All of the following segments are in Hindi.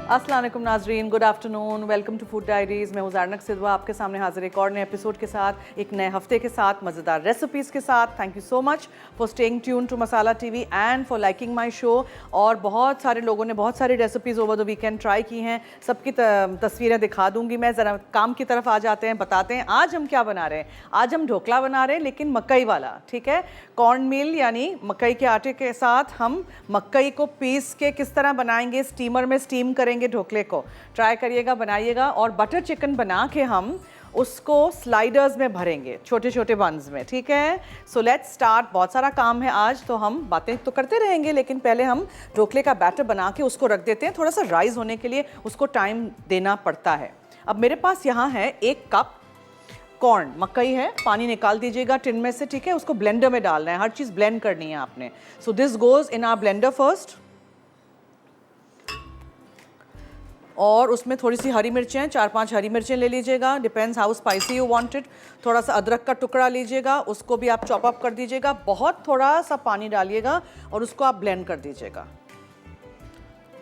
अस्सलाम वालेकुम नाजरीन, good afternoon, welcome to Food Diaries. मैं हूँ ज़ारनक सिद्वा, आपके सामने हाजिर एक और नए एपिसोड के साथ, एक नए हफ्ते के साथ, मज़ेदार रेसिपीज़ के साथ। Thank you so much for staying tune to Masala TV and for liking my show. और बहुत सारे लोगों ने बहुत सारी recipes over the weekend try की हैं, सबकी तस्वीरें दिखा दूँगी मैं। ज़रा काम की तरफ आ जाते हैं, बताते हैं आज हम क्या बना रहे हैं। आज हम ढोकला बना रहे हैं, लेकिन मकई वाला, ठीक है। कॉर्न मील यानी मकई के आटे के साथ हम मकई को पीस के किस तरह बनाएंगे, स्टीमर में स्टीम करेंगे ढोकले को। ट्राई करिएगा, बनाइएगा। और बटर चिकन बना के हम उसको स्लाइडर्स में भरेंगे, छोटे छोटे बंस में, ठीक है। So let's start. बहुत सारा काम है आज, तो हम बातें तो करते रहेंगे, लेकिन पहले हम ढोकले का बैटर बना के उसको रख देते हैं। थोड़ा सा राइज होने के लिए उसको टाइम देना पड़ता है। अब मेरे पास यहाँ है 1 कप कॉर्न, मकई है। पानी निकाल दीजिएगा टिन में से, ठीक है। उसको ब्लेंडर में डालना है, हर चीज़ ब्लेंड करनी है आपने। So this goes in our blender first. और उसमें थोड़ी सी हरी मिर्चें, 4-5 हरी मिर्चें ले लीजिएगा, depends how spicy you want it. थोड़ा सा अदरक का टुकड़ा लीजिएगा, उसको भी आप चॉप अप कर दीजिएगा। बहुत थोड़ा सा पानी डालिएगा और उसको आप ब्लेंड कर दीजिएगा।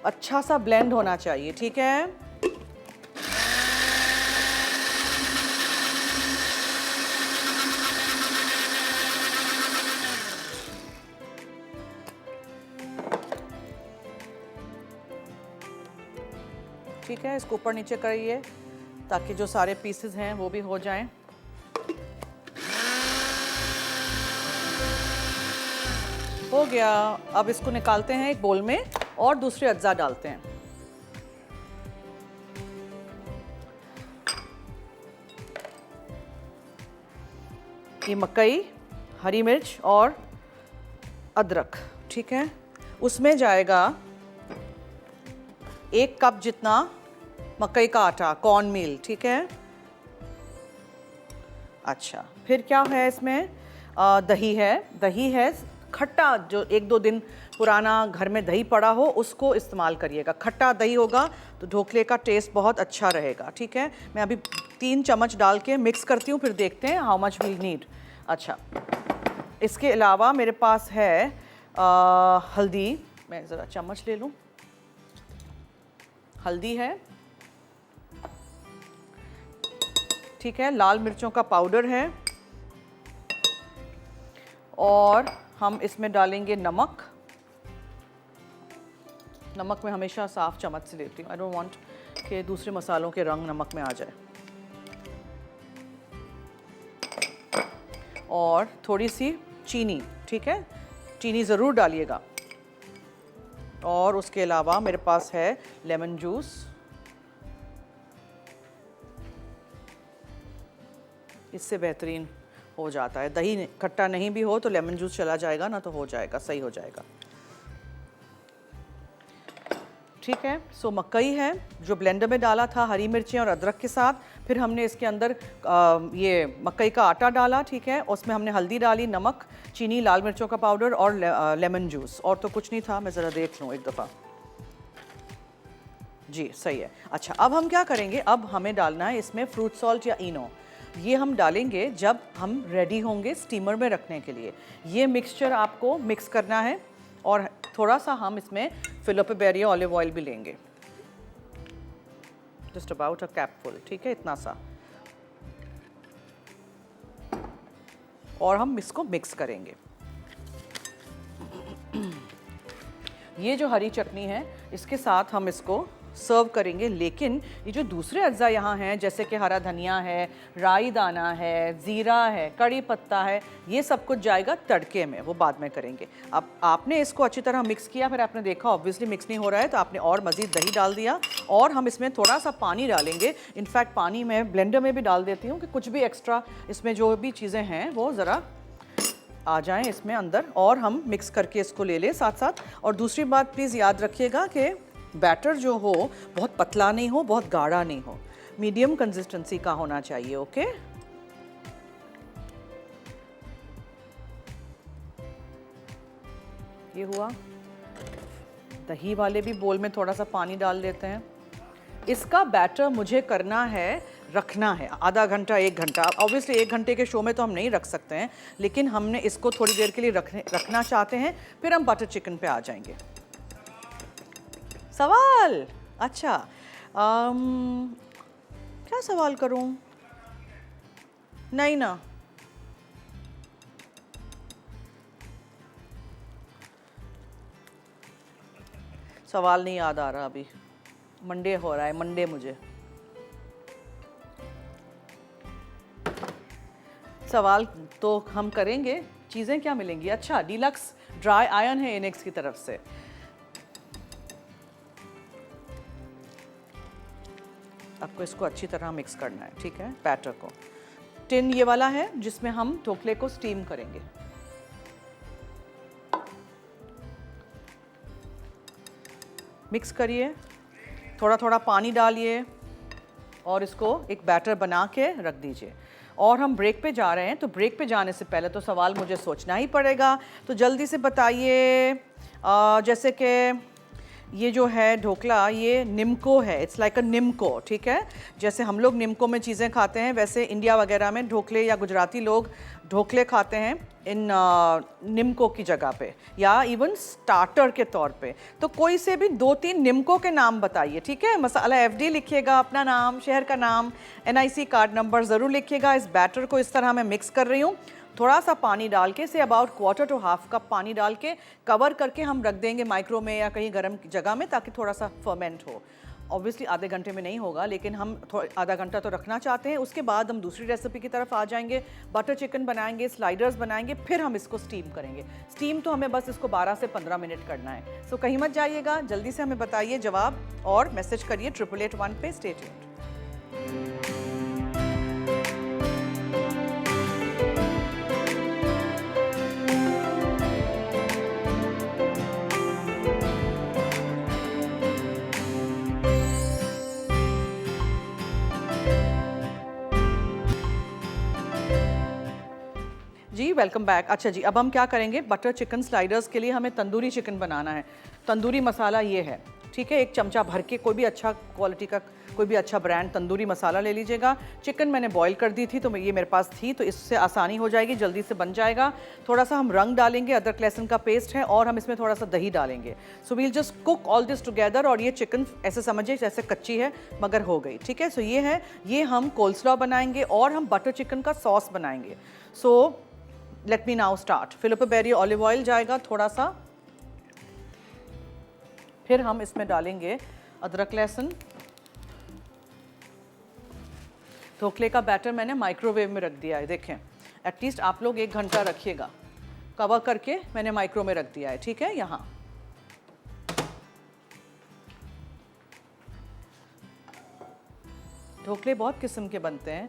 अच्छा सा ब्लेंड होना चाहिए, ठीक है। ठीक है, इसको ऊपर नीचे करिए ताकि जो सारे पीसेस हैं वो भी हो जाएं। हो गया। अब इसको निकालते हैं एक बोल में और दूसरे अज्जा डालते हैं। ये मकई, हरी मिर्च और अदरक, ठीक है। उसमें जाएगा 1 कप जितना मकई का आटा, कॉर्न मील, ठीक है। अच्छा, फिर क्या है इसमें? दही है। दही है खट्टा, जो 1-2 दिन पुराना घर में दही पड़ा हो उसको इस्तेमाल करिएगा। खट्टा दही होगा तो ढोकले का टेस्ट बहुत अच्छा रहेगा, ठीक है। मैं अभी 3 चम्मच डाल के मिक्स करती हूँ, फिर देखते हैं हाउ मच वी नीड। अच्छा, इसके अलावा मेरे पास है हल्दी। मैं ज़रा चम्मच ले लूँ। हल्दी है, ठीक है। लाल मिर्चों का पाउडर है और हम इसमें डालेंगे नमक। नमक मैं हमेशा साफ चम्मच से लेती हूँ, आई डोंट वांट कि दूसरे मसालों के रंग नमक में आ जाए। और थोड़ी सी चीनी, ठीक है। चीनी ज़रूर डालिएगा। और उसके अलावा मेरे पास है लेमन जूस। इससे बेहतरीन हो जाता है। दही खट्टा नहीं भी हो तो लेमन जूस चला जाएगा ना, तो हो जाएगा, सही हो जाएगा, ठीक है। सो मकई है जो ब्लेंडर में डाला था हरी मिर्चें और अदरक के साथ। फिर हमने इसके अंदर ये मकई का आटा डाला, ठीक है। उसमें हमने हल्दी डाली, नमक, चीनी, लाल मिर्चों का पाउडर और लेमन जूस। और तो कुछ नहीं था। मैं ज़रा देख लूँ एक दफ़ा। जी सही है। अच्छा, अब हम क्या करेंगे? अब हमें डालना है इसमें फ्रूट सॉल्ट या इनो। ये हम डालेंगे जब हम रेडी होंगे स्टीमर में रखने के लिए। ये मिक्सचर आपको मिक्स करना है। और थोड़ा सा हम इसमें फिलिपे बेरी ऑलिव ऑयल भी लेंगे, just about a cap full, ठीक है, इतना सा। और हम इसको मिक्स करेंगे। ये जो हरी चटनी है इसके साथ हम इसको सर्व करेंगे। लेकिन ये जो दूसरे अज्जा यहाँ हैं, जैसे कि हरा धनिया है, राई दाना है, ज़ीरा है, कड़ी पत्ता है, ये सब कुछ जाएगा तड़के में, वो बाद में करेंगे। अब आपने इसको अच्छी तरह मिक्स किया, फिर आपने देखा ऑब्वियसली मिक्स नहीं हो रहा है तो आपने और मज़ीद दही डाल दिया। और हम इसमें थोड़ा सा पानी डालेंगे। इनफैक्ट पानी मैं ब्लेंडर में भी डाल देती हूँ कि कुछ भी एक्स्ट्रा इसमें जो भी चीज़ें हैं वो ज़रा आ जाएं इसमें अंदर, और हम मिक्स करके इसको ले लें साथ साथ। और दूसरी बात प्लीज़ याद रखिएगा कि बैटर जो हो बहुत पतला नहीं हो, बहुत गाढ़ा नहीं हो, मीडियम कंसिस्टेंसी का होना चाहिए, ओके। ये हुआ। दही वाले भी बोल में थोड़ा सा पानी डाल देते हैं। इसका बैटर मुझे करना है, रखना है आधा घंटा 1 घंटा। ऑब्वियसली 1 घंटे के शो में तो हम नहीं रख सकते हैं, लेकिन हमने इसको थोड़ी देर के लिए रखना चाहते हैं। फिर हम बटर चिकन पे आ जाएंगे। सवाल अच्छा, क्या सवाल करूं? नहीं ना, सवाल नहीं याद आ रहा अभी। मंडे हो रहा है, मंडे मुझे। सवाल तो हम करेंगे, चीज़ें क्या मिलेंगी? अच्छा, डीलक्स ड्राई आयन है इनेक्स की तरफ से। आपको इसको अच्छी तरह मिक्स करना है, ठीक है, बैटर को। टिन ये वाला है जिसमें हम ढोकले को स्टीम करेंगे। मिक्स करिए, थोड़ा थोड़ा पानी डालिए और इसको एक बैटर बना के रख दीजिए। और हम ब्रेक पे जा रहे हैं, तो ब्रेक पे जाने से पहले तो सवाल मुझे सोचना ही पड़ेगा, तो जल्दी से बताइए। जैसे कि ये जो है ढोकला, ये निम्को है, इट्स लाइक अ निम्को, ठीक है। जैसे हम लोग निम्को में चीज़ें खाते हैं, वैसे इंडिया वगैरह में ढोकले या गुजराती लोग ढोकले खाते हैं इन निम्को की जगह पे, या इवन स्टार्टर के तौर पे। तो कोई से भी 2-3 निम्को के नाम बताइए, ठीक है। मसाला FD लिखिएगा, अपना नाम, शहर का नाम, NIC कार्ड नंबर ज़रूर लिखिएगा। इस बैटर को इस तरह मैं मिक्स कर रही हूँ, थोड़ा सा पानी डाल के, से अबाउट 1/4 to 1/2 कप पानी डाल के कवर करके हम रख देंगे माइक्रो में या कहीं गर्म जगह में, ताकि थोड़ा सा फर्मेंट हो। ऑब्वियसली आधे घंटे में नहीं होगा, लेकिन हम आधा घंटा तो रखना चाहते हैं। उसके बाद हम दूसरी रेसिपी की तरफ आ जाएंगे, बटर चिकन बनाएंगे, स्लाइडर्स बनाएंगे, फिर हम इसको स्टीम करेंगे। स्टीम तो हमें बस इसको 12 से 15 मिनट करना है। सो कहीं मत जाइएगा, जल्दी से हमें बताइए जवाब और मैसेज करिए 8881 पे। Stay tuned. जी वेलकम बैक। अच्छा जी, अब हम क्या करेंगे, बटर चिकन स्लाइडर्स के लिए हमें तंदूरी चिकन बनाना है। तंदूरी मसाला ये है, ठीक है, 1 चमचा भर के कोई भी अच्छा क्वालिटी का, कोई भी अच्छा ब्रांड तंदूरी मसाला ले लीजिएगा। चिकन मैंने बॉईल कर दी थी, तो ये मेरे पास थी, तो इससे आसानी हो जाएगी, जल्दी से बन जाएगा। थोड़ा सा हम रंग डालेंगे, अदरक लहसुन का पेस्ट है, और हम इसमें थोड़ा सा दही डालेंगे। So we'll just cook all this together. और ये चिकन ऐसे समझिए जैसे कच्ची है मगर हो गई, ठीक है। सो ये है, ये हम कोल्स्लॉ बनाएंगे और हम बटर चिकन का सॉस बनाएंगे। So let me now start. फिलिपर बेरी ऑलिव ऑयल जाएगा थोड़ा सा, फिर हम इसमें डालेंगे अदरक लहसुन। ढोकले का बैटर मैंने माइक्रोवेव में रख दिया है, देखें। एटलीस्ट आप लोग 1 घंटा रखिएगा, कवर करके मैंने माइक्रो में रख दिया है, ठीक है। यहाँ ढोकले बहुत किस्म के बनते हैं,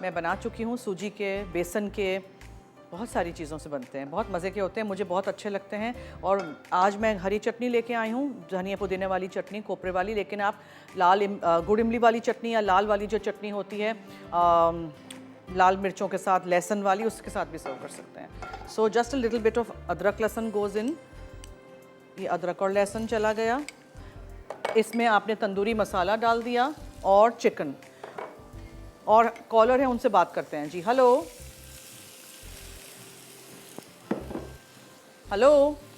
मैं बना चुकी हूँ, सूजी के, बेसन के, बहुत सारी चीज़ों से बनते हैं, बहुत मज़े के होते हैं, मुझे बहुत अच्छे लगते हैं। और आज मैं हरी चटनी लेके आई हूँ, धनिया पुदीने वाली चटनी, कोपरे वाली, लेकिन आप गुड़ इमली वाली चटनी या लाल वाली जो चटनी होती है लाल मिर्चों के साथ, लहसुन वाली, उसके साथ भी सर्व कर सकते हैं। So just a little bit of अदरक लहसुन गोज़ इन। ये अदरक और लहसुन चला गया, इसमें आपने तंदूरी मसाला डाल दिया और चिकन। और कॉलर है, उनसे बात करते हैं जी। हेलो हेलो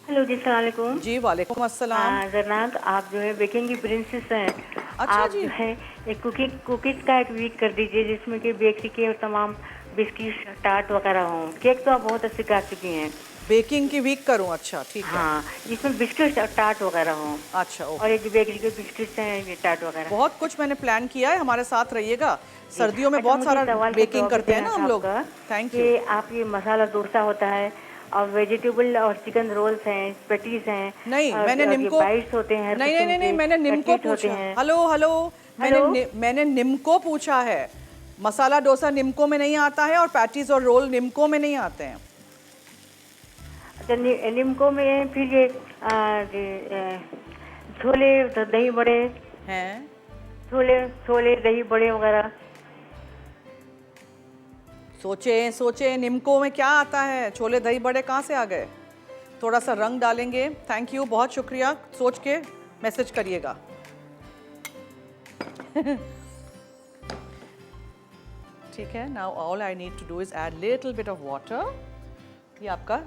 हेलो जी, सलाम अलैकुम। जी वालेकुम अस्सलाम। जरनात, आप जो है बेकिंग की प्रिंसेस हैं। अच्छा आप जी, जो है एक कुकीज़ का एक वीक कर दीजिए, जिसमें कि बेकरी के और तमाम बिस्किट, टार्ट वगैरह हों। केक तो आप बहुत अच्छे कर चुकी हैं। बेकिंग की वीक करूं? अच्छा ठीक है। हाँ, जिसमें बिस्किट और टार्ट वगैरह हों। अच्छा ओके। और ये जो बेकरी के बिस्किट्स हैं, ये टार्ट वगैरह। बहुत कुछ मैंने प्लान किया है, हमारे साथ रहिएगा। सर्दियों में अच्छा, बहुत मुझे सारा सवाल का बेकिंग जवाब करते हैं देना ना था हम लोग। आपका थैंक कि यू। आप ये मसाला डोसा होता है और वेजिटेबल और चिकन रोल्स हैं, पेटीज हैं, नहीं और मैंने ये निम्को, बाइट्स होते हैं, नहीं नहीं नहीं नहीं, मैंने निम्को कटलेट होते पूछा। हैं। हेलो हेलो, मैंने निम्को पूछा है। मसाला डोसा निम्को में नहीं आता है, और पैटीज और रोल निम्को में नहीं आते हैं। अच्छा, निम्को में फिर ये छोले दही बड़े हैं? छोले छोले दही बड़े वगैरह। सोचें सोचें, निम्को में क्या आता है? छोले दही बड़े कहाँ से आ गए? थोड़ा सा रंग डालेंगे। थैंक यू, बहुत शुक्रिया, सोच के मैसेज करिएगा। ठीक है, now all I need to do is add little bit of water. ये आपका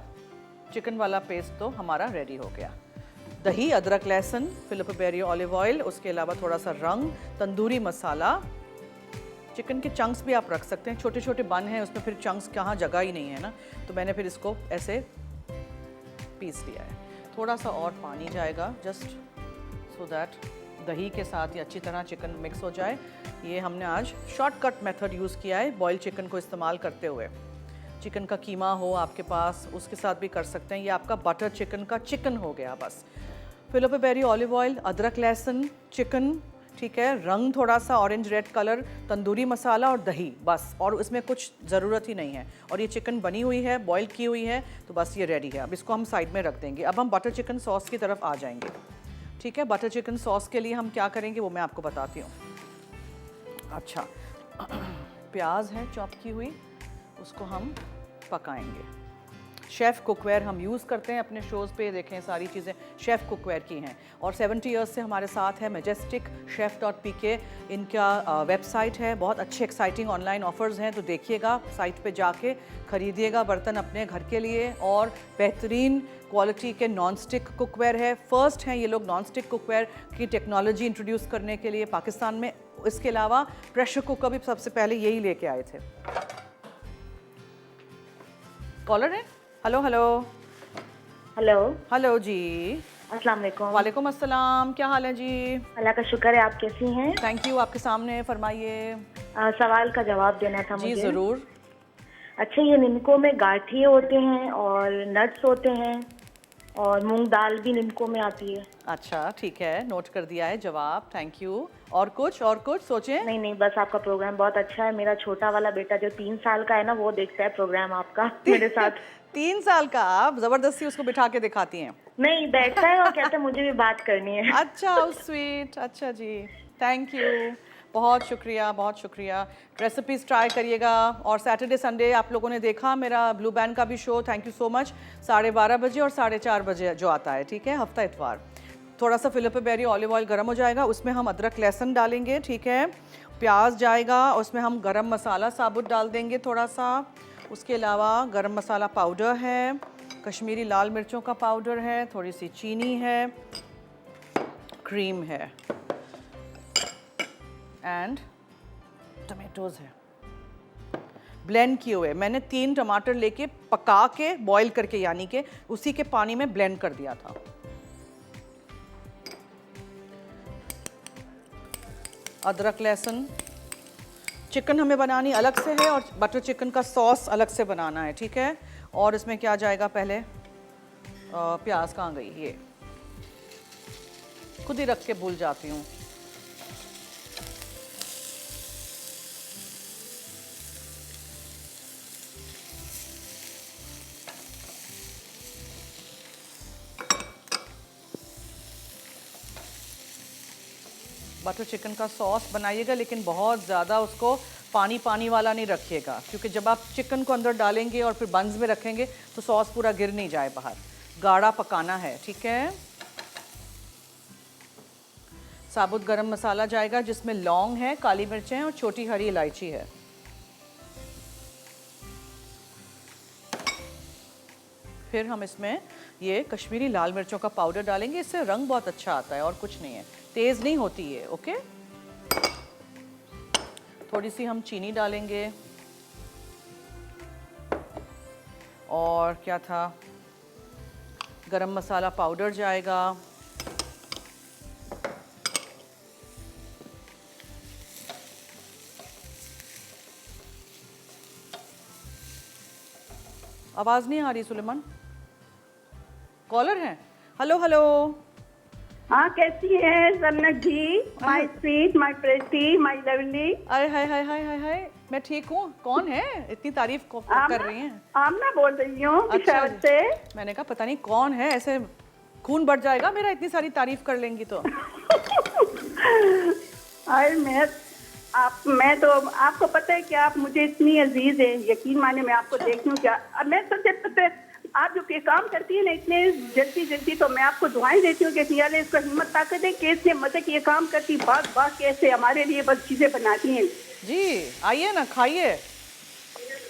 चिकन वाला पेस्ट तो हमारा रेडी हो गया। दही, अदरक, लहसुन, फिलिपो बेरी ऑलिव ऑयल, उसके अलावा थोड़ा सा रंग, तंदूरी मसाला। चिकन के चंक्स भी आप रख सकते हैं, छोटे छोटे बन हैं उसमें फिर चंक्स कहाँ जगह ही नहीं है ना, तो मैंने फिर इसको ऐसे पीस लिया है। थोड़ा सा और पानी जाएगा जस्ट सो दैट दही के साथ ये अच्छी तरह चिकन मिक्स हो जाए। ये हमने आज शॉर्टकट मेथड यूज़ किया है बॉयल चिकन को इस्तेमाल करते हुए। चिकन का कीमा हो आपके पास उसके साथ भी कर सकते हैं। ये आपका बटर चिकन का चिकन हो गया बस। फिलिपो बेरी ऑलिव ऑयल, अदरक लहसुन, चिकन, ठीक है, रंग थोड़ा सा orange red colour, tandoori masala और दही, बस। और इसमें कुछ ज़रूरत ही नहीं है। और ये चिकन बनी हुई है, बॉईल की हुई है, तो बस ये रेडी है। अब इसको हम साइड में रख देंगे। अब हम बटर चिकन सॉस की तरफ आ जाएंगे, ठीक है। बटर चिकन सॉस के लिए हम क्या करेंगे वो मैं आपको बताती हूँ। अच्छा, प्याज है चॉप की हुई, उसको हम पकाएंगे। शेफ़ कुकवेयर हम यूज़ करते हैं अपने शोज़ पे, देखें सारी चीज़ें शेफ़ कुकवेयर की हैं। और 70 इयर्स से हमारे साथ है मैजेस्टिक शेफ़.pk, इनका वेबसाइट है। बहुत अच्छे एक्साइटिंग ऑनलाइन ऑफ़र्स हैं, तो देखिएगा साइट पे जाके ख़रीदिएगा बर्तन अपने घर के लिए। और बेहतरीन क्वालिटी के नॉन स्टिक कुकवेयर है। फर्स्ट हैं ये लोग नॉन स्टिक कुकवेयर की टेक्नोलॉजी इंट्रोड्यूस करने के लिए पाकिस्तान में। इसके अलावा प्रेशर कुकर भी सबसे पहले यही लेके आए थे। कॉलर है, हेलो हेलो हेलो। हेलो जी, अस्सलाम वालेकुम। वालेकुम अस्सलाम, क्या हाल है जी? अल्लाह का शुक्र है, आप कैसी हैं? थैंक यू, आपके सामने, फरमाइए। सवाल का जवाब देना था जी मुझे। ज़रूर। अच्छा, ये निमको में गाठिए होते हैं और नट्स होते हैं और मूंग दाल भी निमको में आती है। अच्छा ठीक है, नोट कर दिया है जवाब, थैंक यू। और कुछ सोचें। नहीं नहीं, बस आपका प्रोग्राम बहुत अच्छा है। मेरा छोटा वाला बेटा जो 3 साल का है ना, वो देखता है प्रोग्राम आपका मेरे साथ। 3 साल का? आप ज़बरदस्ती उसको बिठा के दिखाती हैं? नहीं, बैठता है और कहता है मुझे भी बात करनी है। अच्छा, स्वीट, अच्छा जी, थैंक यू, बहुत शुक्रिया, बहुत शुक्रिया। रेसिपीज़ ट्राई करिएगा। और सैटरडे संडे आप लोगों ने देखा मेरा ब्लू बैंड का भी show, thank you so much. 12:30 बजे और 4:30 बजे जो आता है, ठीक है, हफ्ता इतवार। थोड़ा सा फिलिपो बेरी ऑलिव ऑयल गर्म हो जाएगा, उसमें हम अदरक लहसुन डालेंगे, ठीक है। प्याज जाएगा, उसमें हम गरम मसाला साबुत डाल देंगे थोड़ा सा। उसके अलावा गरम मसाला पाउडर है, कश्मीरी लाल मिर्चों का पाउडर है, थोड़ी सी चीनी है, क्रीम है एंड टमेटोज़ है ब्लेंड किए हुए। मैंने 3 टमाटर लेके पका के बॉईल करके, यानी कि उसी के पानी में ब्लेंड कर दिया था। अदरक लहसुन। चिकन हमें बनानी अलग से है और बटर चिकन का सॉस अलग से बनाना है, ठीक है। और इसमें क्या जाएगा, पहले प्याज कहाँ गई, ये खुद ही रख के भूल जाती हूँ। बटर चिकन का सॉस बनाइएगा, लेकिन बहुत ज़्यादा उसको पानी पानी वाला नहीं रखिएगा, क्योंकि जब आप चिकन को अंदर डालेंगे और फिर बंस में रखेंगे तो सॉस पूरा गिर नहीं जाए बाहर। गाढ़ा पकाना है, ठीक है। साबुत गरम मसाला जाएगा, जिसमें लौंग है, काली मिर्चें हैं और छोटी हरी इलायची है। फिर हम इसमें ये कश्मीरी लाल मिर्चों का पाउडर डालेंगे, इससे रंग बहुत अच्छा आता है और कुछ नहीं है, तेज़ नहीं होती है, ओके। थोड़ी सी हम चीनी डालेंगे और क्या था, गरम मसाला पाउडर जाएगा, आवाज़ नहीं आ रही सुलेमान, कॉलर हैं। हेलो हेलो, हाँ, कैसी है सरनक जी? My sweet, my pretty, my lovely. अरे हाय हाय हाय हाय हाय, मैं ठीक हूँ। कौन है, इतनी तारीफ कर रही हैं? आमना बोल रही हूँ अच्छा पिशावर से। मैंने कहा पता नहीं कौन है, ऐसे खून बढ़ जाएगा मेरा, इतनी सारी तारीफ कर लेंगी तो। अरे मैं तो आपको पता है कि आप मुझे इतनी अजीज है, यकीन माने मैं आपको देखती हूँ क्या। अब मैं सबसे पता है आप जो काम करती है ना इतने जल्दी जल्दी, तो मैं आपको दुआएं देती हूँ कि अल्लाह इसको हिम्मत ताकत दे कि इसने मजे की ये काम करती, बाग बाग कैसे हमारे लिए बस चीजें बनाती हैं। जी आइए ना, खाइए।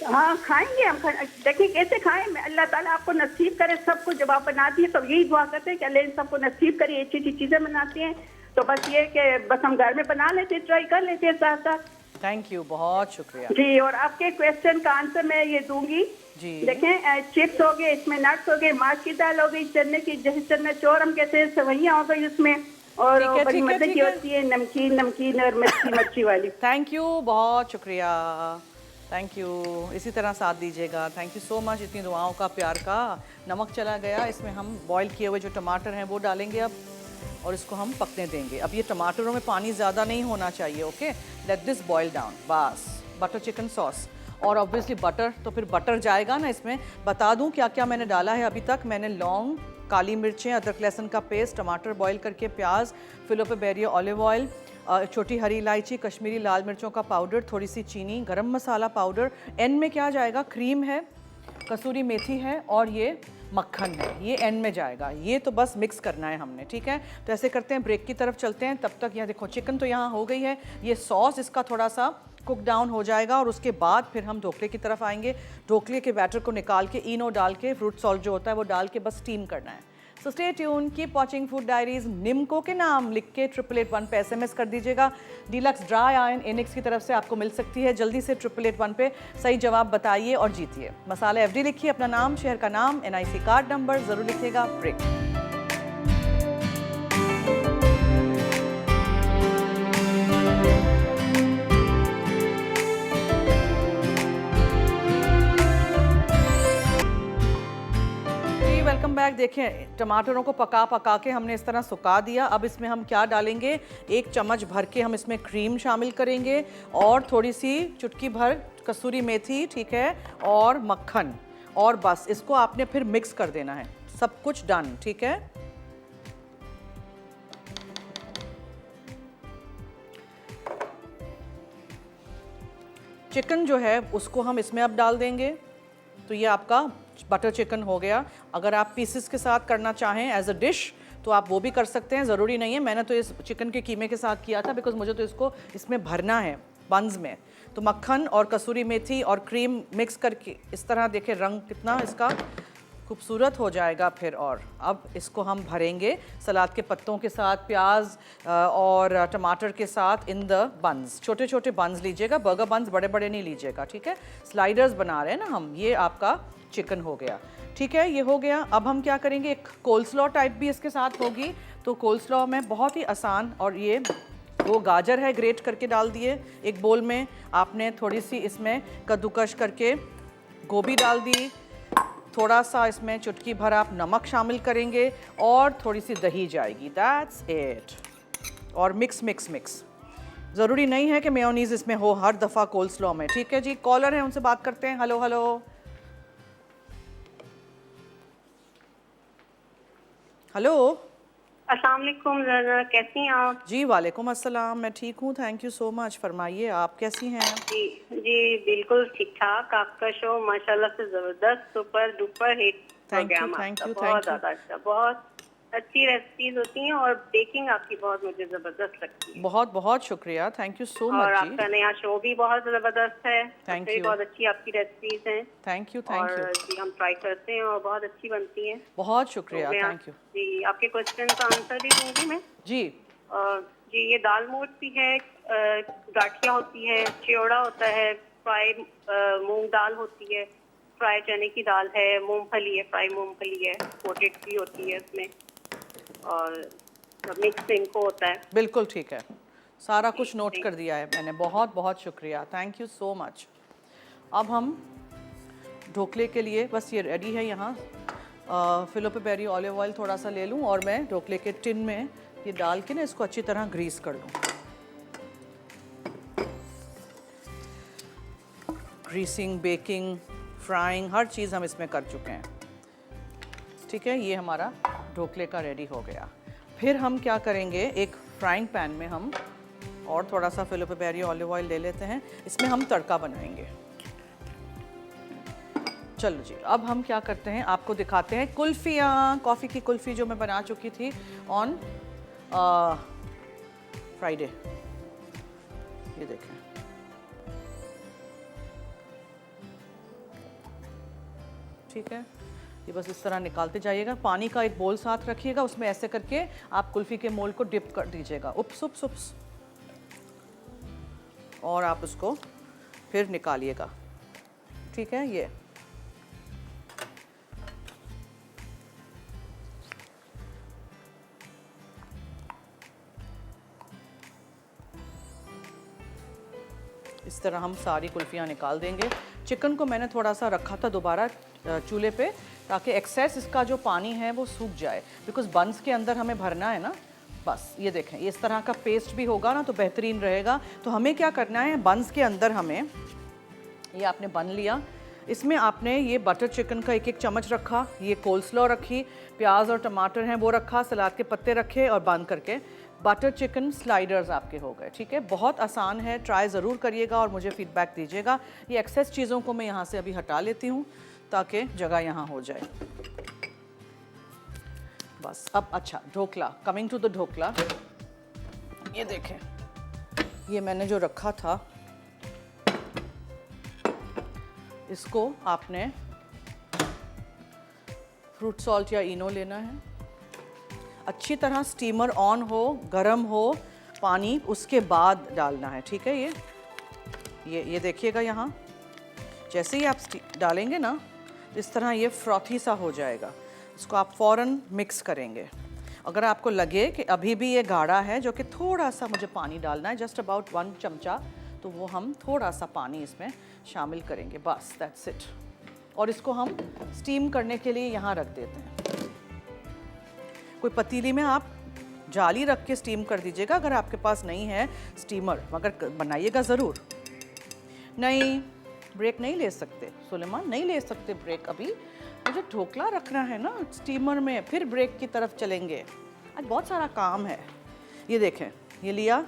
हाँ खाएंगे हम। देखिए कैसे खाएं, अल्लाह ताला आपको नसीब करे सबको। जब आप बनाती हैं तो यही दुआ करते हैं कि अल्लाह इन सबको नसीब करे, अच्छी अच्छी चीजें बनाती हैं। तो बस ये कि बस हम घर में बना लेते, ट्राई कर लेते हैं साथ साथ। थैंक यू, बहुत शुक्रिया जी। और आपके क्वेश्चन का आंसर मैं ये दूंगी जी। देखें, चिप्स हो गए, इसमें नट्स हो गए, माश की दाल हो गई, चने की, जैसे चने चोर हम कहते हैं, सेवइयां हो गई उसमें, और ठीक है, बड़ी ठीक है, मजे की ठीक है। होती है, नमकीन नमकीन और मच्छी मच्छी वाली। थैंक यू, बहुत शुक्रिया, थैंक यू। इसी तरह साथ दीजिएगा। थैंक यू सो मच, इतनी दुआओं का, प्यार का। नमक चला गया, इसमें हम बॉईल किए हुए जो टमाटर हैं वो डालेंगे अब, और इसको हम पकने देंगे। अब ये टमाटरों में पानी ज़्यादा नहीं होना चाहिए, okay. Let this boil down, बस। बटर चिकन सॉस और ऑब्वियसली बटर, तो फिर बटर जाएगा ना इसमें। बता दूं क्या क्या मैंने डाला है अभी तक। मैंने लौंग, काली मिर्चें, अदरक लहसुन का पेस्ट, टमाटर बॉईल करके, प्याज, फिलो पे बैरियो ऑलिव ऑयल, छोटी हरी इलायची, कश्मीरी लाल मिर्चों का पाउडर, थोड़ी सी चीनी, गरम मसाला पाउडर। एंड में क्या जाएगा, क्रीम है, कसूरी मेथी है और ये मक्खन है, ये एंड में जाएगा। ये तो बस मिक्स करना है हमने, ठीक है। तो ऐसे करते हैं, ब्रेक की तरफ चलते हैं। तब तक यहाँ देखो चिकन तो यहाँ हो गई है, ये सॉस इसका थोड़ा सा कुक डाउन हो जाएगा और उसके बाद फिर हम ढोकले की तरफ आएंगे। ढोकले के बैटर को निकाल के इनो डाल के, फ्रूट सॉल्ट जो होता है वो डाल के बस स्टीम करना है। So stay tune, keep watching food diaries. Nimko के नाम लिख के 8881 पे SMS कर दीजिएगा। डीलक्स ड्राई आयन इनिक्स की तरफ से आपको मिल सकती है। जल्दी से 8881 पे सही जवाब बताइए और जीतिए। मसाला FD लिखिए, अपना नाम, शहर का नाम, NIC कार्ड नंबर ज़रूर लिखिएगा। ब्रेक। Welcome back. देखें, टमाटरों को पका पका के हमने इस तरह सुखा दिया। अब इसमें हम क्या डालेंगे, 1 चम्मच भर के हम इसमें क्रीम शामिल करेंगे और थोड़ी सी चुटकी भर कसूरी मेथी, ठीक है, और मक्खन, और बस इसको आपने फिर मिक्स कर देना है। सब कुछ डन, ठीक है। चिकन जो है उसको हम इसमें अब डाल देंगे। तो ये आपका बटर चिकन हो गया। अगर आप पीसेस के साथ करना चाहें एज अ डिश तो आप वो भी कर सकते हैं, ज़रूरी नहीं है। मैंने तो इस चिकन के कीमे के साथ किया था बिकॉज मुझे तो इसको इसमें भरना है बंस में। तो मक्खन और कसूरी मेथी और क्रीम मिक्स करके इस तरह देखें, रंग कितना इसका खूबसूरत हो जाएगा फिर। और अब इसको हम भरेंगे सलाद के पत्तों के साथ, प्याज और टमाटर के साथ इन द बंस। छोटे छोटे बंस लीजिएगा, बर्गर बंस बड़े बड़े नहीं लीजिएगा, ठीक है। स्लाइडर्स बना रहे हैं ना हम। ये आपका चिकन हो गया, ठीक है, ये हो गया। अब हम क्या करेंगे, एक कोल्स्लॉ टाइप भी इसके साथ होगी। तो कोल्स्लॉ में बहुत ही आसान, और ये 2 गाजर है ग्रेट करके डाल दिए एक बोल में। आपने थोड़ी सी इसमें कद्दूकश करके गोभी डाल दी। थोड़ा सा इसमें चुटकी भर आप नमक शामिल करेंगे और थोड़ी सी दही जाएगी। That's it. और मिक्स मिक्स मिक्स। ज़रूरी नहीं है कि मेयोनीज़ इसमें हो हर दफ़ा कोल्स्लॉ में, ठीक है जी। कॉलर है, उनसे बात करते हैं। Hello hello hello. अस्सलाम वालेकुम ज़रा, कैसी हैं आप? जी वालेकुम अस्सलाम, मैं ठीक हूँ, थैंक यू सो मच। फरमाइए आप कैसी हैं? जी जी बिल्कुल ठीक ठाक। आपका शो माशाल्लाह से ज़बरदस्त, सुपर डुपर हिट प्रोग्राम आपका, बहुत ज़्यादा अच्छा, बहुत अच्छी रेसिपीज होती हैं और बेकिंग आपकी बहुत मुझे ज़बरदस्त लगती है। बहुत बहुत शुक्रिया, थैंक यू सो मच और जी। आपका नया शो भी बहुत ज़बरदस्त है, Thank उसमें भी you. बहुत अच्छी आपकी रेसिपीज हैं। थैंक यू और जी हम ट्राई करते हैं और बहुत अच्छी बनती हैं। बहुत शुक्रिया, तो मैं थैंक यू जी आपके क्वेश्चन का आंसर भी दूंगी मैं। जी। जी ये दाल मोठ भी है, गाठिया होती है, चियोड़ा होता है, फ्राई मूंग दाल होती है, फ्राई चने की दाल है, मूंगफली है, फ्राई मूंगफली है, कोटेड भी होती है इसमें, और मिक्स इनको होता है। बिल्कुल ठीक है, सारा कुछ नोट कर दिया है मैंने। बहुत बहुत शुक्रिया, थैंक यू सो मच। अब हम ढोकले के लिए बस ये रेडी है यहाँ। फिलो पे बैरी ऑलिव ऑयल थोड़ा सा ले लूँ और मैं ढोकले के टिन में ये डाल के ना इसको अच्छी तरह ग्रीस कर लूँ। ग्रीसिंग, बेकिंग, फ्राइंग, हर चीज़ हम इसमें कर चुके हैं, ठीक है। ये हमारा ढोकले का रेडी हो गया। फिर हम क्या करेंगे, एक फ्राइंग पैन में हम और थोड़ा सा फिलो पे बैरी ऑलिव ऑयल ले लेते हैं। इसमें हम तड़का बनाएंगे। चलो जी, अब हम क्या करते हैं, आपको दिखाते हैं कुल्फ़ियाँ। कॉफ़ी की कुल्फ़ी जो मैं बना चुकी थी ऑन फ्राइडे। ये देखें, ठीक है, ये बस इस तरह निकालते जाइएगा। पानी का एक बोल साथ रखिएगा, उसमें ऐसे करके आप कुल्फ़ी के मोल्ड को डिप कर दीजिएगा। उप्स उप्स उप्स, और आप उसको फिर निकालिएगा। ठीक है, ये इस तरह हम सारी कुल्फ़ियाँ निकाल देंगे। चिकन को मैंने थोड़ा सा रखा था दोबारा चूल्हे पे, ताकि एक्सेस इसका जो पानी है वो सूख जाए, बिकॉज़ बंस के अंदर हमें भरना है ना। बस ये देखें, इस तरह का पेस्ट भी होगा ना तो बेहतरीन रहेगा। तो हमें क्या करना है, बंस के अंदर हमें, ये आपने बन लिया, इसमें आपने ये बटर चिकन का एक एक चम्मच रखा, ये कोल्स्लॉ रखी, प्याज और टमाटर हैं वो रखा, सलाद के पत्ते रखे और बंद करके बटर चिकन स्लाइडर्स आपके हो गए। ठीक है, बहुत आसान है, ट्राई ज़रूर करिएगा और मुझे फ़ीडबैक दीजिएगा। ये एक्सेस चीज़ों को मैं यहाँ से अभी हटा लेती हूँ ताकि जगह यहाँ हो जाए। बस अब अच्छा, dhokla, coming to the dhokla. ये देखें, ये मैंने जो रखा था, इसको आपने फ्रूट सॉल्ट या इनो लेना है। अच्छी तरह स्टीमर ऑन हो, गरम हो पानी, उसके बाद डालना है। ठीक है, ये देखिएगा, यहाँ जैसे ही आप डालेंगे ना, इस तरह ये फ्रॉथी सा हो जाएगा। इसको आप फ़ौरन मिक्स करेंगे। अगर आपको लगे कि अभी भी ये गाढ़ा है, जो कि थोड़ा सा मुझे पानी डालना है, जस्ट अबाउट 1 चमचा, तो वो हम थोड़ा सा पानी इसमें शामिल करेंगे। बस दैट्स इट। और इसको हम स्टीम करने के लिए यहाँ रख देते हैं। कोई पतीली में आप जाली रख के स्टीम कर दीजिएगा, अगर आपके पास नहीं है स्टीमर, मगर बनाइएगा ज़रूर। नहीं, ब्रेक नहीं ले सकते सुलेमान, नहीं ले सकते ब्रेक। अभी मुझे ढोकला रखना है ना स्टीमर में, फिर ब्रेक की तरफ चलेंगे। आज बहुत सारा काम है। ये देखें, ये लिया,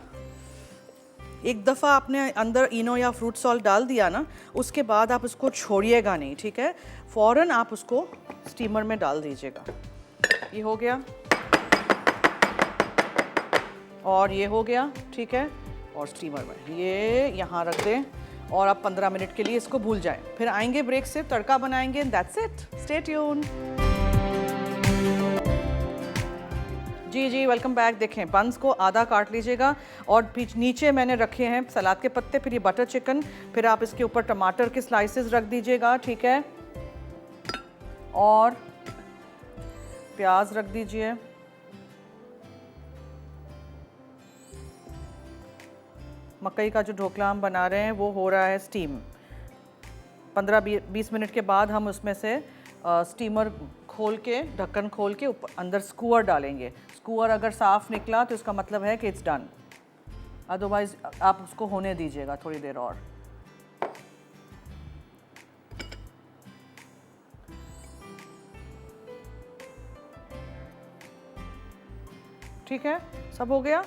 एक दफ़ा आपने अंदर इनो या फ्रूट सॉल्ट डाल दिया ना, उसके बाद आप उसको छोड़िएगा नहीं। ठीक है, फ़ौरन आप उसको स्टीमर में डाल दीजिएगा। ये हो गया और ये हो गया। ठीक है, और स्टीमर में ये यहाँ रख दें और आप 15 मिनट के लिए इसको भूल जाएं। फिर आएंगे ब्रेक से, तड़का बनाएंगे। That's it, stay tune. जी, वेलकम बैक। देखें, बंस को आधा काट लीजिएगा और नीचे मैंने रखे हैं सलाद के पत्ते, फिर ये बटर चिकन, फिर आप इसके ऊपर टमाटर के स्लाइसेस रख दीजिएगा। ठीक है, और प्याज रख दीजिए। मकई का जो ढोकला हम बना रहे हैं वो हो रहा है स्टीम। 15-20 मिनट के बाद हम उसमें से स्टीमर खोल के, ढक्कन खोल के ऊपर अंदर स्कूअर डालेंगे। स्कूअर अगर साफ़ निकला तो इसका मतलब है कि इट्स डन, अदरवाइज़ आप उसको होने दीजिएगा थोड़ी देर और। ठीक है, सब हो गया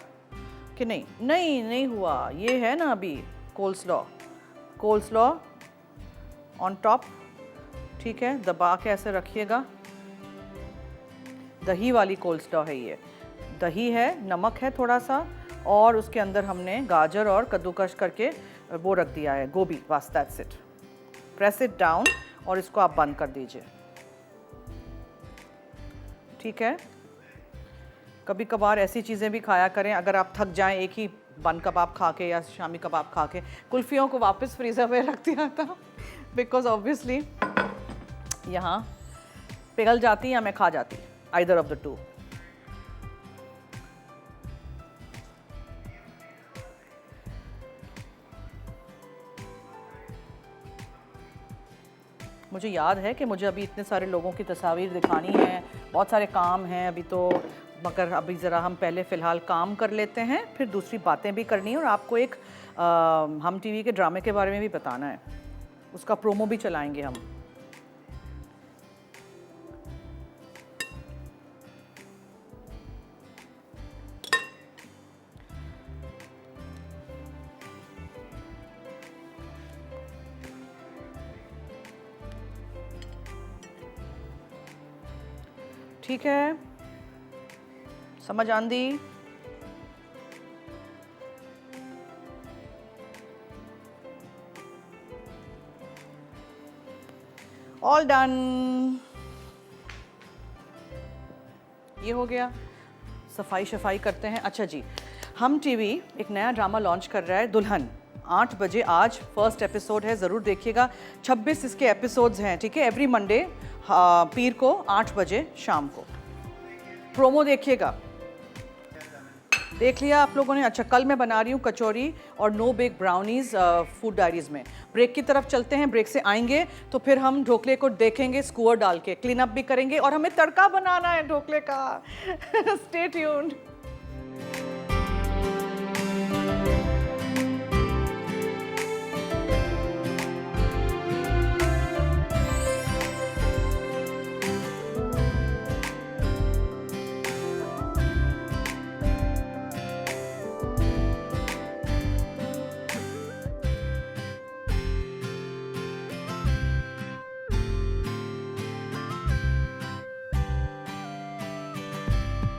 कि नहीं? नहीं हुआ। ये है ना अभी कोल्स्लॉ ऑन टॉप। ठीक है, दबा के ऐसे रखिएगा। दही वाली कोल्स्लॉ है ये, दही है, नमक है थोड़ा सा, और उसके अंदर हमने गाजर और कद्दूकस करके वो रख दिया है, गोभी। बस that's it. Press it down और इसको आप बंद कर दीजिए। ठीक है, कभी कभार ऐसी चीज़ें भी खाया करें, अगर आप थक जाएं एक ही बन कबाब खा के या शामी कबाब खा के। कुल्फ़ियों को वापस फ्रीज़र में रख दिया था, बिकॉज ऑब्वियसली यहाँ पिघल जाती या मैं खा जाती, आइदर ऑफ द टू। मुझे याद है कि मुझे अभी इतने सारे लोगों की तस्वीर दिखानी है, बहुत सारे काम हैं अभी तो, मगर अभी ज़रा हम पहले फ़िलहाल काम कर लेते हैं, फिर दूसरी बातें भी करनी है और आपको एक हम टीवी के ड्रामे के बारे में भी बताना है, उसका प्रोमो भी चलाएंगे हम। ठीक है, समझ आंदी? All done. ये हो गया, सफाई शफाई करते हैं। अच्छा जी, हम टीवी एक नया ड्रामा लॉन्च कर रहा है, दुल्हन। 8 बजे आज फर्स्ट एपिसोड है, ज़रूर देखिएगा। 26 इसके एपिसोड्स हैं, ठीक है। एवरी मंडे पीर को 8 बजे शाम को। प्रोमो देखिएगा। देख लिया आप लोगों ने? अच्छा, कल मैं बना रही हूँ कचौरी और no bake brownies Food Diaries में। ब्रेक की तरफ चलते हैं, ब्रेक से आएंगे तो फिर हम ढोकले को देखेंगे, स्कूअर डाल के क्लीन अप भी करेंगे और हमें तड़का बनाना है ढोकले का। Stay tuned.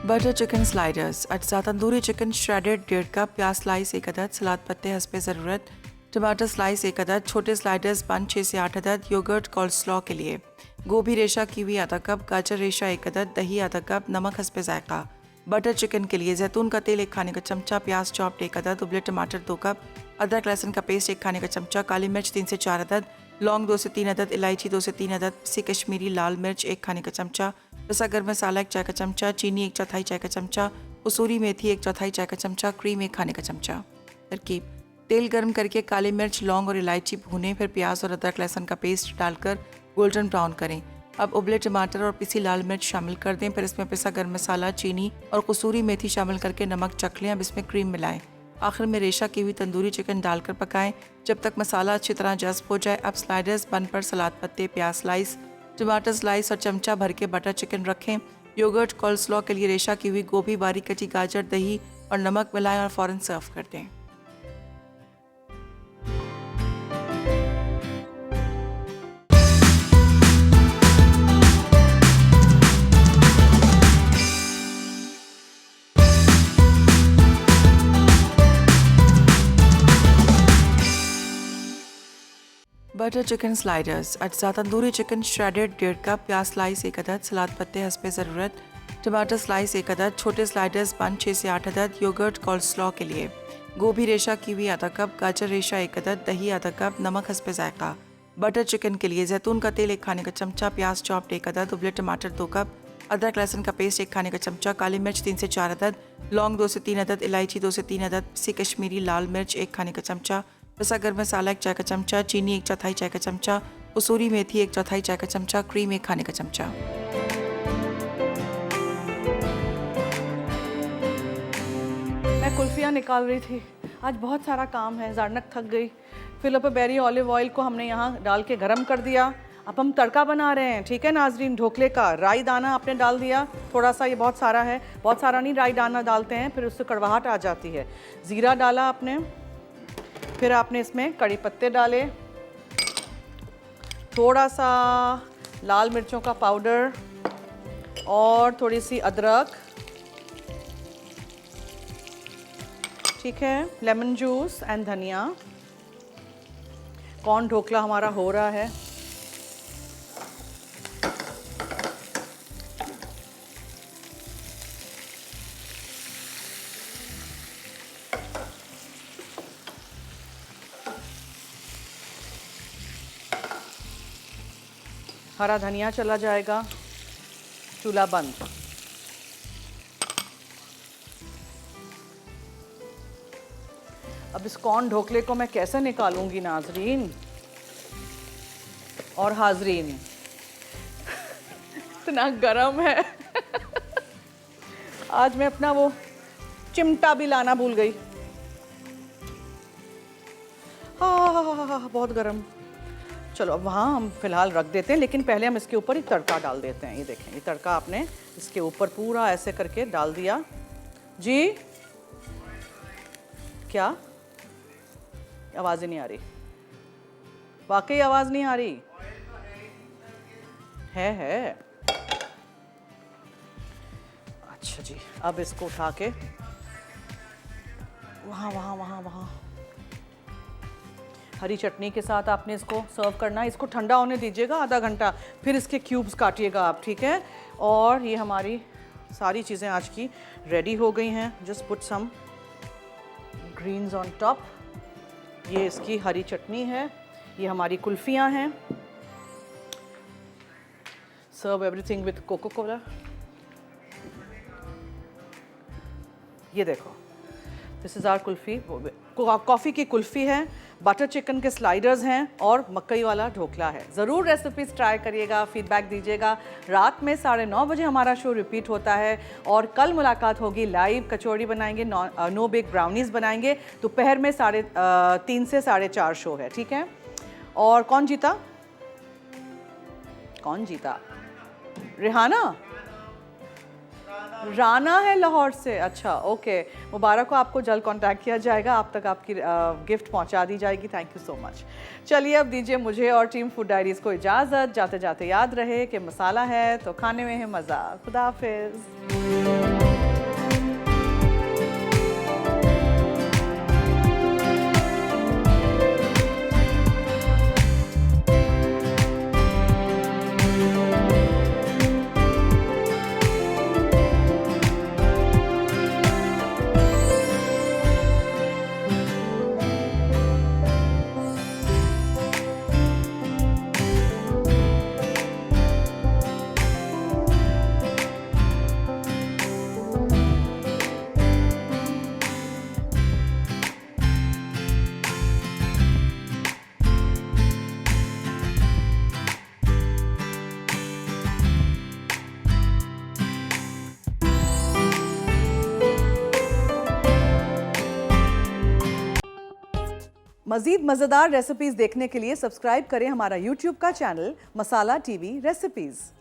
Butter chicken sliders, अज्जा तंदूरी चिकन श्रेडेड 1.5 कप, प्याज स्लाइस 1 अदद, सलाद पत्ते हस्बे ज़रूरत, टमाटर स्लाइस 1 अदद, छोटे स्लाइडर्स बन 6 से 8 अदद, योगर्ट कोल्स्लॉ के लिए, गोभी रेशा कीवी आधा कप, गाजर रेशा 1 अदद, दही आधा कप, नमक हस्बे जायका। बटर चिकन के लिए जैतून का तेल 1 खाने का चमचा, प्याज चॉप्ड 1 अदद, उबले टमाटर 2 कप, अदरक लहसुन का पेस्ट 1 खाने का चमचा, काली मिर्च 3 से 4 अदद, लौंग 2 से 3 अदद, इलायची 2 से 3 अदद, पिसी कश्मीरी लाल मिर्च 1 खाने का चमचा, पिसा गर्म मसाला 1 चाय का चमचा, चीनी 1/4 चाय का चमचा, कसूरी मेथी 1/4 चाय का चमचा, क्रीम 1 खाने का चमचा। तरकीब: तेल गर्म करके काली मिर्च, लौंग और इलायची भूनें, फिर प्याज और अदरक लहसुन का पेस्ट डालकर गोल्डन ब्राउन करें। अब उबले टमाटर और पिसी लाल मिर्च शामिल कर दें, फिर इसमें पिसा गर्म मसाला, चीनी और कसूरी मेथी शामिल करके नमक चख लें। अब इसमें क्रीम मिलाएं। आखिर में रेशा की हुई तंदूरी चिकन डालकर पकाएं जब तक मसाला अच्छी तरह जज्ब हो जाए। अब स्लाइडर्स बन पर सलाद पत्ते, प्याज स्लाइस, टमाटर स्लाइस और चमचा भर के बटर चिकन रखें। योगर्ट कोल्स्लॉ के लिए रेशा की हुई गोभी, बारीक कटी गाजर, दही और नमक मिलाएं और फ़ौरन सर्व कर दें। बटर चिकन स्लाइडर्स, अज्जा तंदूरी चिकन श्रेडेड 1.5 कप, प्याज स्लाइस 1 अदद, सलाद पत्ते हस्बे ज़रूरत, टमाटर स्लाइस 1 अदद, छोटे स्लाइडर्स बन 6 से 8 अदद, योगर्ट कोल्स्लॉ के लिए, गोभी रेशा कीवी आधा कप, गाजर रेशा 1 अदद, दही आधा कप, नमक हस्बे जायका। बटर चिकन के लिए जैतून का तेल 1 खाने का चमचा, प्याज चॉप्ड 1 अदद, उबले टमाटर 2 कप, अदरक लहसुन का पेस्ट 1 खाने का चमचा, काली मिर्च 3 से 4 अदद, लौंग 2 से 3 अदद, इलायची 2 से 3 अदद, पिसी कश्मीरी लाल मिर्च 1 खाने का चमचा, पिसा गर्म मसाला 1 चाय का चमचा, चीनी 1/4 चाय का चमचा, कसूरी मेथी 1/4 चाय का चमचा, क्रीम 1 खाने का चमचा। मैं कुल्फियाँ निकाल रही थी, आज बहुत सारा काम है, ज़ारनक थक गई। फिलिप बेरी ऑलिव ऑयल को हमने यहाँ डाल के गरम कर दिया। अब हम तड़का बना रहे हैं, ठीक है नाजरीन, ढोकले का। राई दाना आपने डाल दिया थोड़ा सा, ये बहुत सारा है, बहुत सारा नहीं, राई दाना डालते हैं फिर उससे कड़वाहट आ जाती है। ज़ीरा डाला आपने, फिर आपने इसमें कड़ी पत्ते डाले, थोड़ा सा लाल मिर्चों का पाउडर और थोड़ी सी अदरक, ठीक है, लेमन जूस एंड धनिया। कॉर्न ढोकला हमारा हो रहा है। हरा धनिया चला जाएगा, चूल्हा बंद। अब इस कॉर्न ढोकले को मैं कैसे निकालूंगी नाजरीन और हाजरीन, इतना गरम है। आज मैं अपना वो चिमटा भी लाना भूल गई। हाँ, बहुत गरम। चलो अब वहाँ हम फिलहाल रख देते हैं, लेकिन पहले हम इसके ऊपर ही तड़का डाल देते हैं। ये देखें, ये तड़का आपने इसके ऊपर पूरा ऐसे करके डाल दिया। जी क्या आवाज़ ही नहीं आ रही? वाकई आवाज़ नहीं आ रही है। अच्छा जी, अब इसको उठा के वहाँ हरी चटनी के साथ आपने इसको सर्व करना है। इसको ठंडा होने दीजिएगा आधा घंटा, फिर इसके क्यूब्स काटिएगा आप, ठीक है। और ये हमारी सारी चीज़ें आज की रेडी हो गई हैं। Just put some greens on top. ये इसकी हरी चटनी है, ये हमारी कुल्फ़ियाँ हैं। Serve everything with Coca Cola. ये देखो, this is our kulfi. Coffee की कुल्फ़ी है, बटर चिकन के स्लाइडर्स हैं और मकई वाला ढोकला है। ज़रूर रेसिपीज़ ट्राई करिएगा, फीडबैक दीजिएगा। रात में 9:30 बजे हमारा शो रिपीट होता है और कल मुलाकात होगी लाइव। कचौड़ी बनाएंगे, नो बेक ब्राउनीज़ बनाएंगे। दोपहर में 3:30 से 4:30 शो है, ठीक है। और कौन जीता? कौन जीता? रिहाना? राना है लाहौर से। अच्छा, ओके, मुबारक हो, आपको जल्द कांटेक्ट किया जाएगा, आप तक आपकी गिफ्ट पहुंचा दी जाएगी। Thank you so much. चलिए अब दीजिए मुझे और टीम फूड डायरीज़ को इजाज़त। जाते जाते याद रहे कि मसाला है तो खाने में है मज़ा। खुदा हाफिज़। मज़ीद मज़ेदार रेसिपीज़ देखने के लिए सब्सक्राइब करें हमारा YouTube का चैनल मसाला TV रेसिपीज़।